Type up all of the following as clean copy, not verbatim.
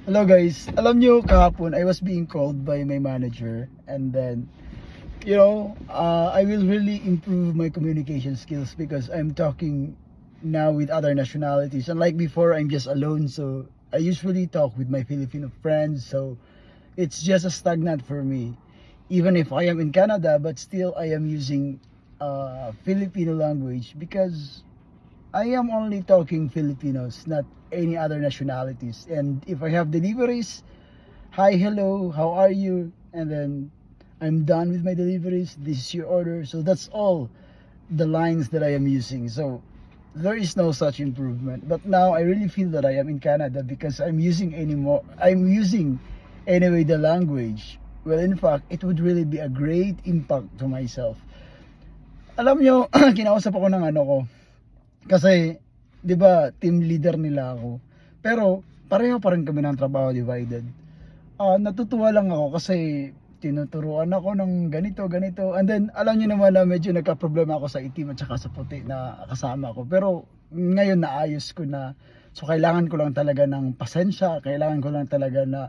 Hello guys, alam nyo kahapon I was being called by my manager and then I will really improve my communication skills because I'm talking now with other nationalities. Unlike before, I'm just alone, so I usually talk with my Filipino friends, so it's just a stagnant for me. Even if I am in Canada, but still I am using Filipino language because I am only talking Filipinos, not any other nationalities. And if I have deliveries, hi, hello, how are you? And then I'm done with my deliveries. This is your order. So that's all the lines that I am using. So there is no such improvement. But now I really feel that I am in Canada because I'm using anyway the language. Well, in fact, it would really be a great impact to myself. Alam nyo, kinausap ako ng ano ko, kasi, 'di ba, team leader nila ako. Pero pareho pa rin kami ng trabaho, divided. Natutuwa lang ako kasi tinuturuan ako ng ganito, ganito. And then alam niyo naman na medyo nagka-problema ako sa itim at saka sa puti na kasama ko. Pero ngayon naayos ko na. So kailangan ko lang talaga ng pasensya, kailangan ko lang talaga na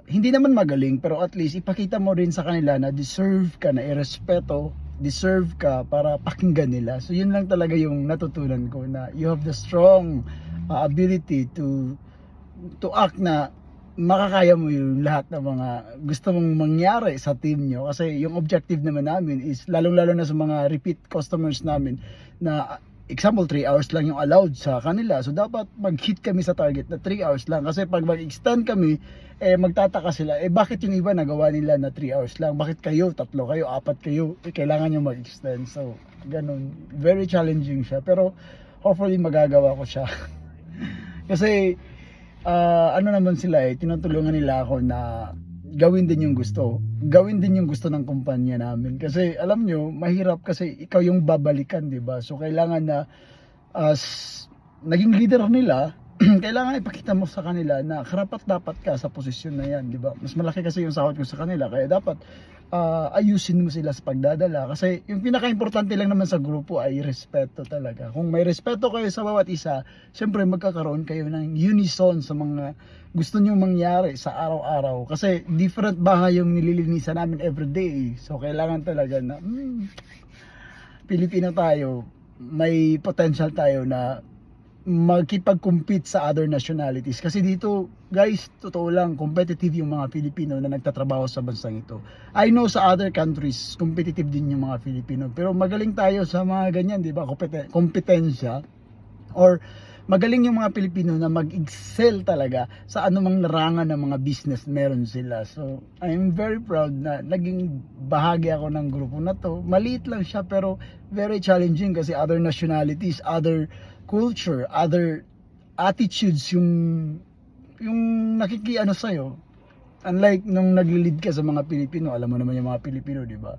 hindi naman magaling pero at least ipakita mo rin sa kanila na deserve ka na irespeto, deserve ka para pakinggan nila. So yun lang talaga yung natutunan ko, na you have the strong ability to act na makakaya mo yung lahat ng mga gusto mong mangyari sa team nyo. Kasi yung objective naman namin is lalong lalo na sa mga repeat customers namin na example 3 hours lang yung allowed sa kanila, so dapat mag-hit kami sa target na 3 hours lang. Kasi pag mag-extend kami, magtataka sila, bakit yung iba nagawa nila na 3 hours lang, bakit kayo, 3 kayo, 4 kayo, kailangan nyo mag-extend. So ganun, very challenging siya, pero hopefully magagawa ko siya. Kasi ano naman sila, tinutulungan nila ako na gawin din yung gusto ng kumpanya namin. Kasi alam nyo, mahirap kasi ikaw yung babalikan, di ba? So kailangan na as naging leader nila, kailangan ipakita mo sa kanila na karapat dapat ka sa posisyon na yan, di ba? Mas malaki kasi yung sahod ko sa kanila, kaya dapat ayusin mo sila sa pagdadala. Kasi yung pinaka-importante lang naman sa grupo ay respeto talaga. Kung may respeto kayo sa bawat isa, syempre magkakaroon kayo ng unison sa mga gusto nyong mangyari sa araw-araw. Kasi different bahay yung nililinisan namin everyday. So kailangan talaga na Pilipino tayo, may potential tayo na makipag-compete sa other nationalities. Kasi dito, guys, totoo lang, competitive yung mga Filipino na nagtatrabaho sa bansang ito. I know sa other countries, competitive din yung mga Filipino. Pero magaling tayo sa mga ganyan, di ba? Kompetensya. Or magaling yung mga Pilipino na mag-excel talaga sa anumang larangan ng mga business meron sila. So, I'm very proud na naging bahagi ako ng grupo na to. Maliit lang siya pero very challenging kasi other nationalities, other culture, other attitudes yung nakikiano sa'yo. Unlike nung nagli-lead ka sa mga Pilipino, alam mo naman yung mga Pilipino, di ba?